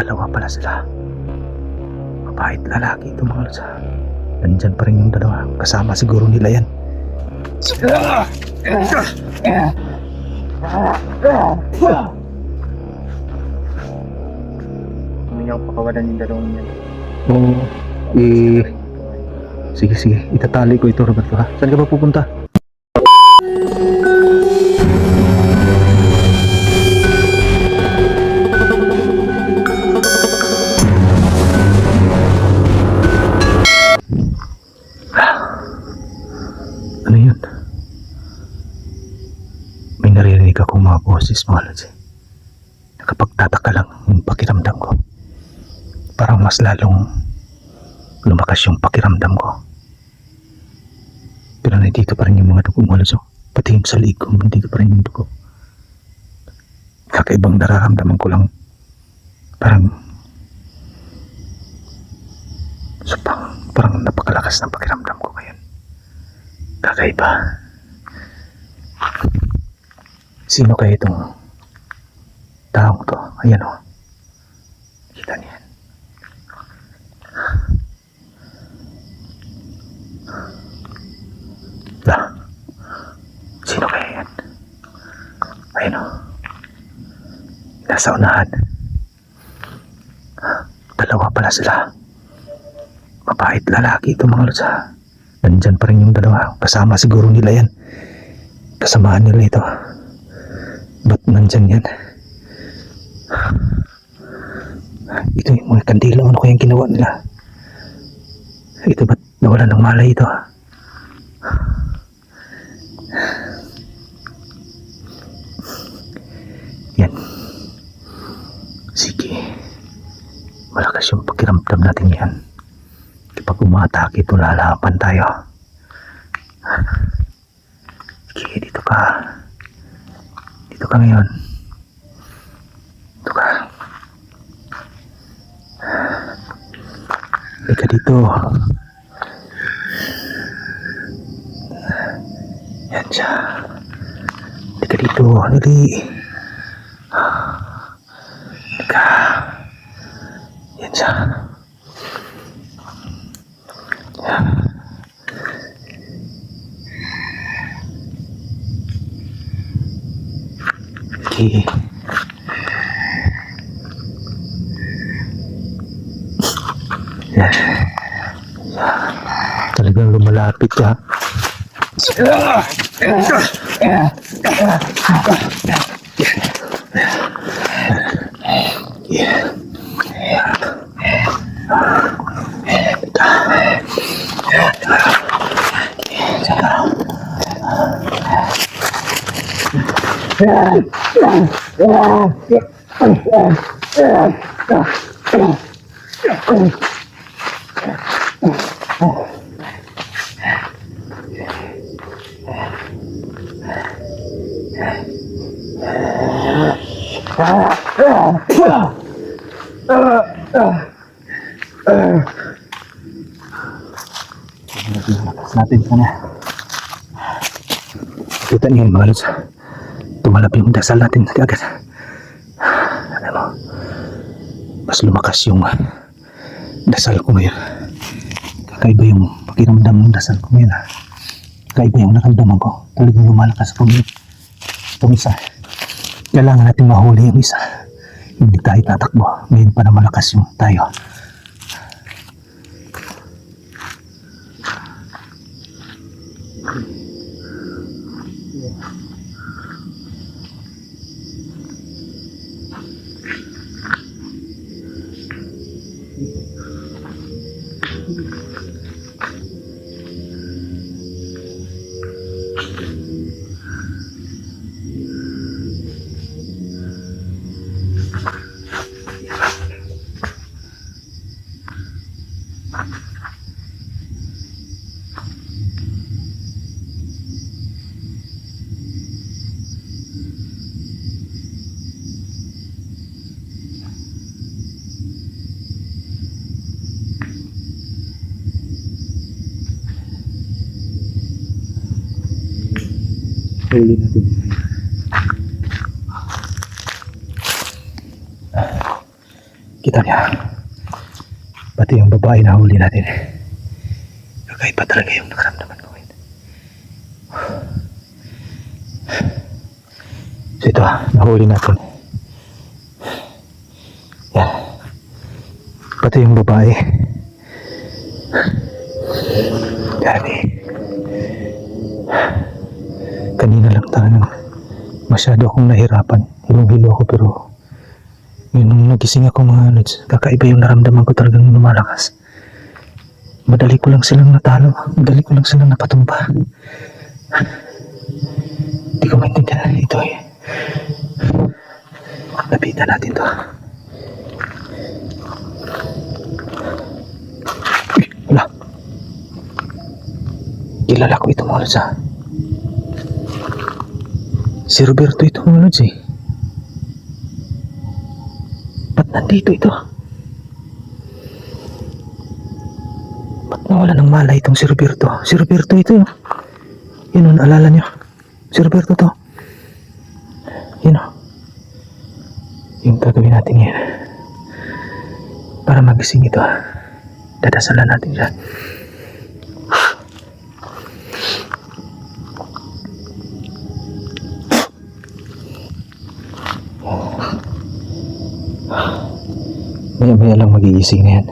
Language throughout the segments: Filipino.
Dalawa pala sila. Mabait lalaki itong mga lods. Nandyan pa rin yung dalawa. Kasama siguro nila yan. Hindi ako pakawalan yung dalawang yan. Oo. Sige, sige. Itatali ko ito, Roberto, ha? Saan ka ba pupunta? Ano yun? May naririnig akong mga boses, mga lods. Nakapagtataka lang yung pakiramdam ko. Parang mas lalong lumakas yung pakiramdam ko. Pero nandito pa rin yung mga dugo, mga lods. Pati yung sa liig ko, nandito pa rin yung dugo. Kakaibang nararamdaman ko lang. Parang napakalakas ng pakiramdam ko ngayon. Kakaiba. Sino kaya itong taong to? Ayan o. Kita niya. Lah. Sino kaya yan? Ayan o. Nasa unahan. Dalawa pala sila. Mabait lalaki itong mga lods. Nandyan pa rin yung dalawa. Kasama siguro nila yan. Kasamaan nila ito. Ba't nandyan yan? Ito yung mga kandila. Ano kayang ginawa nila? Ito ba't nawala ng malay ito? Yan. Sige. Malakas yung pakiramdam natin yan. Kapag umatake ito, lalaban tayo. Sige, dito ka. Dito ka ngayon. Dito ka. Halika dito. Yan siya. Halika dito. Dali. Halika. Yan siya. Okay. Yan. Talagang lumalapit ha. Natin ito na. Kita niyo yung mga lods. Tumalab yung dasal natin agad. Alam mo, mas lumakas yung dasal ko ngayon. Kakaiba yung pakiramdam ng dasal ko ngayon. Kakaiba yung naramdaman ko. Talagang lumalakas ako ngayon. Itong isa, kailangan natin mahuli yung isa. Hindi tayo tatakbo. Ngayon pa na malakas yung tayo. Huli natin. Kita niya. Pati yung babae na huli natin. Kakaiba talaga yung nakaramdaman ko ngayon. So ito, nahuli natin. Yan. Pati yung babae. Dati. Kanina lang talagang masyado akong nahirapan. Hilong-hilo ako pero yun, nung nagising ako mga lods, kakaiba yung naramdaman ko talagang lumalakas. Madali ko lang silang natalo. Madali ko lang silang napatumba. Hindi ko maintindihan ito eh. Lapitan natin to. Uy, wala. Kilala ko ito mga lods ha. Si Roberto ito mga lods eh. Ba't nandito ito? Ba't nawala ng malay itong si Roberto? Si Roberto ito yun. Yun o, naalala niyo. Si Roberto to. Yun o. Yung gagawin natin yan. Para magising ito. Dadasalan natin siya. Maya-maya lang magigising na yan.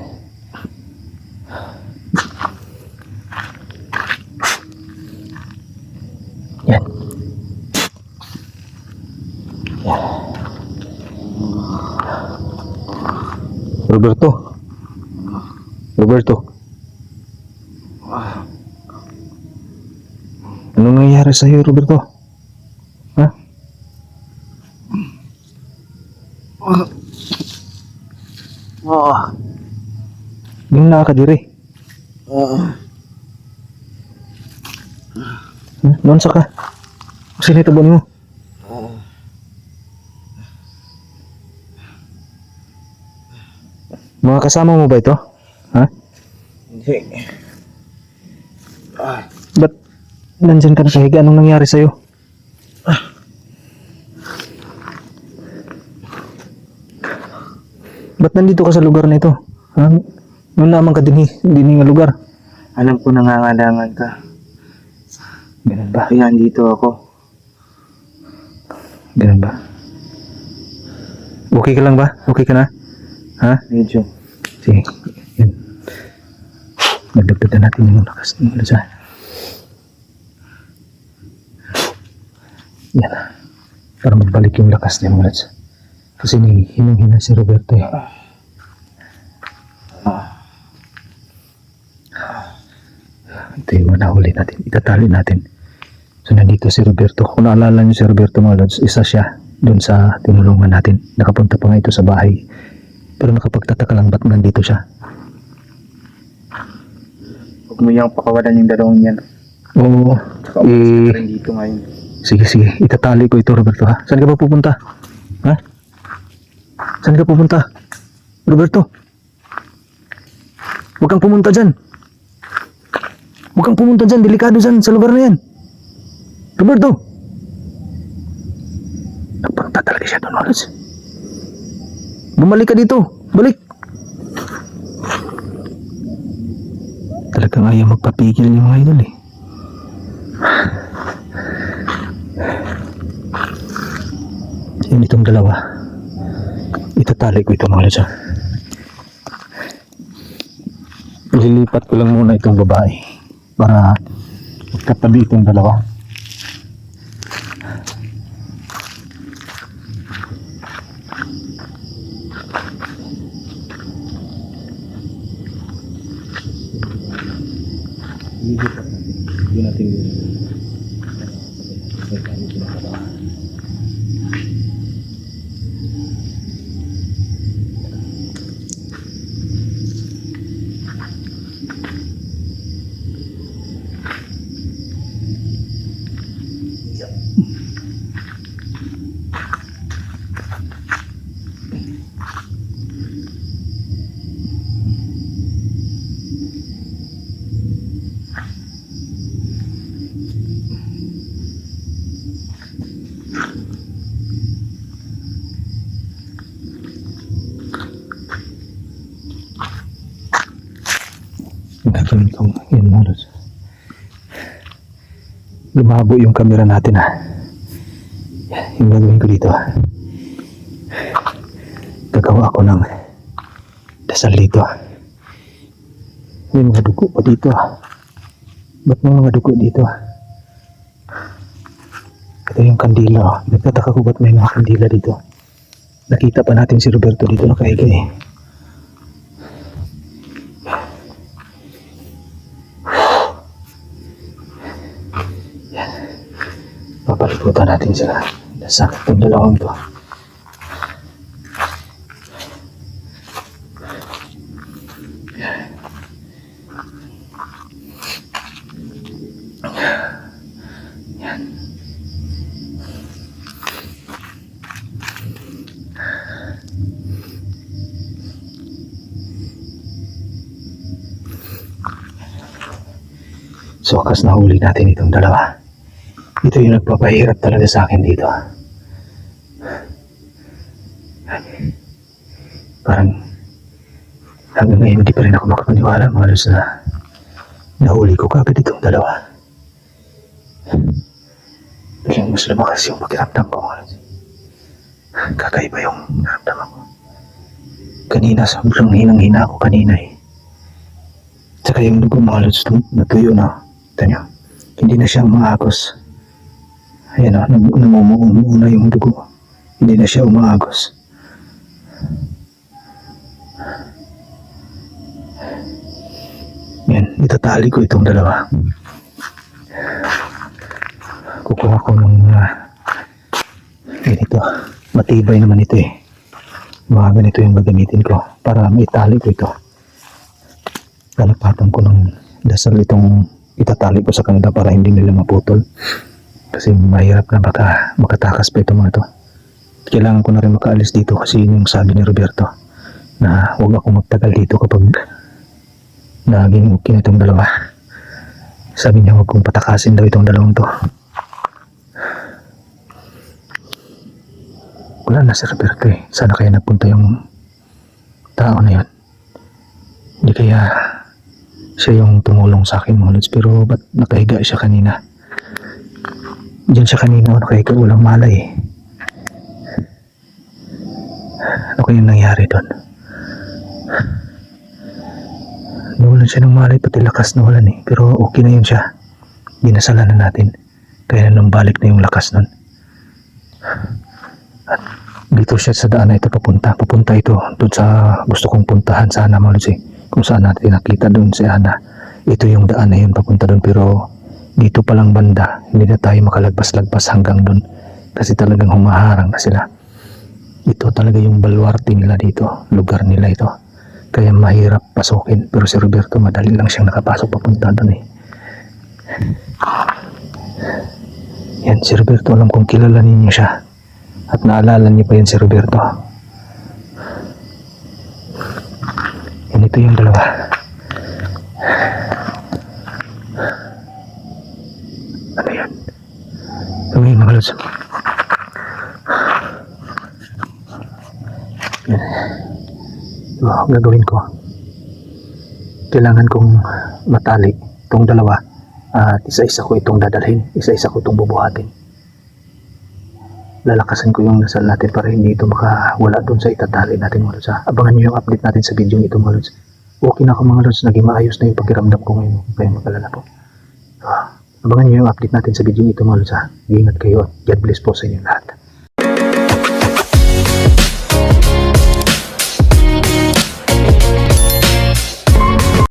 Yan. Yan. Roberto. Roberto. Anong nangyayari sa'yo, Roberto? Ha? Yung nakakadiri. Noon sa ka. Sinitubon mo. Mga kasama mo ba ito? Ha? Hindi. Ba't nandyan ka nakahiga? Anong nangyari sa'yo? Ba't nandito ka sa lugar na ito? Ha? Noon naman ka din nga lugar. Alam ko nangangailangan ka. Ganun ba? Kaya andito ako. Ganun ba? Okay ka lang ba? Okay ka na? Ha? Medyo. Sige. Yan. Nagdagdagan natin yung lakas ng lusa. Yan. Para magbalik yung lakas niya mga lads. Kasi hinang-hina si Roberto eh. Ito yung mga nahuli natin. Itatali natin. So nandito si Roberto. Kung naalala niyo si Roberto mga lods, isa siya doon sa tinulungan natin. Nakapunta pa nga ito sa bahay. Pero nakapagtataka lang ba't nandito siya. Huwag mo yung pakawalan yung dalawang yan. Oo. Tsaka umalis ka rin dito ngayon. Sige, sige. Itatali ko ito Roberto ha. Saan ka ba pupunta? Ha? Saan ka pupunta? Roberto? Huwag kang pumunta dyan. Huwag kang pumunta dyan. Delikado dyan sa lugar na yan. Roberto! Nagpunta talaga siya doon, Wallace. Bumalik ka dito. Balik. Talagang ayaw magpapigil yung mga idol eh. Yan itong dalawa. Itatali ko ito mga Wallace. Ililipat ko lang muna itong babae para magkatabi itong dalawa. Yun natin yun. Gagawin ko yan mga lods. Lumabo yung camera natin ha. Yan, yung gagawin ko dito ha. Gagawa ako ng dasal dito. May mga dugo pa dito ha. Ba't may mga dugo dito ha? Ito yung kandila ha. Nagtataka ko ba't may mga kandila dito. Nakita pa natin si Roberto dito nakahiga eh. Yan. Papaliputan natin sila. Nasakit yung dalawang to. So, wakas nahuli natin itong dalawa. Ito yung nagpapahirap talaga sa akin dito. Parang hanggang ngayon hindi pa rin ako makapaniwala mga lods na nahuli ko kagad itong dalawa. Biglang mas lumakas yung pakiramdam ko mga lods. Kakaiba yung naramdaman ko. Kanina sobrang hinang-hina ako kanina eh. Tsaka yung dugo mga lods natuyo na. Ito nyo, hindi na siya umaagos. Ayan o, namumuo na yung dugo. Hindi na siya umaagos. Yan, itatali ko itong dalawa. Kukuha ko ng ganito. Matibay naman ito eh. Mga ganito yung gagamitin ko para maitali ko ito. Kalapatan ko ng dasal itong itatali ko sa kanila para hindi nila maputol. Kasi mahirap na baka makatakas pa ito mga ito. Kailangan ko na rin makaalis dito kasi yun yung sabi ni Roberto na huwag akong magtagal dito kapag naging okay na itong dalawa. Sabi niya huwag kong patakasin daw itong dalawang to. Wala na si Roberto eh. Sana kaya nagpunta yung tao na yun. Hindi kaya siya yung tumulong sa akin mga lods. Pero ba't nakahiga siya kanina? Diyan siya kanina nakahiga, walang malay eh. Ano kaya nangyari doon? Nawalan siya ng malay, pati lakas nawalan eh. Pero okay na yun siya. Binasalan na natin. Kaya nung balik na yung lakas nun. At dito siya sa daan na ito papunta. Papunta ito doon sa gusto kong puntahan sana mga lods eh. Kung saan natin nakita doon si Ana. Ito yung daan na yun papunta doon pero dito palang banda hindi na tayo makalagpas-lagpas hanggang doon kasi talagang humaharang na sila. Ito talaga yung baluarte nila dito, lugar nila ito, kaya mahirap pasukin. Pero si Roberto madali lang siyang nakapasok papunta doon eh. Yan si Roberto, alam kong kilala ninyo siya at naalala niyo pa yan si Roberto. Yan, ito yung dalawa. Ano yan? Ito yung mga lods. Yan. Ito ang gagawin ko. Kailangan kong matali itong dalawa at isa-isa ko itong dadalhin. Isa-isa ko itong bubuhatin. Lalakasan ko yung dasal natin para hindi ito makawala dun sa itatali natin mga lods. Abangan nyo yung update natin sa video ito mga lods. Okay na ako mga lods, naging maayos na yung pakiramdam ko ngayon. Huwag kayong mag-alala po. Abangan nyo yung update natin sa video ito mga lods. Ingat kayo at God bless po sa inyo lahat.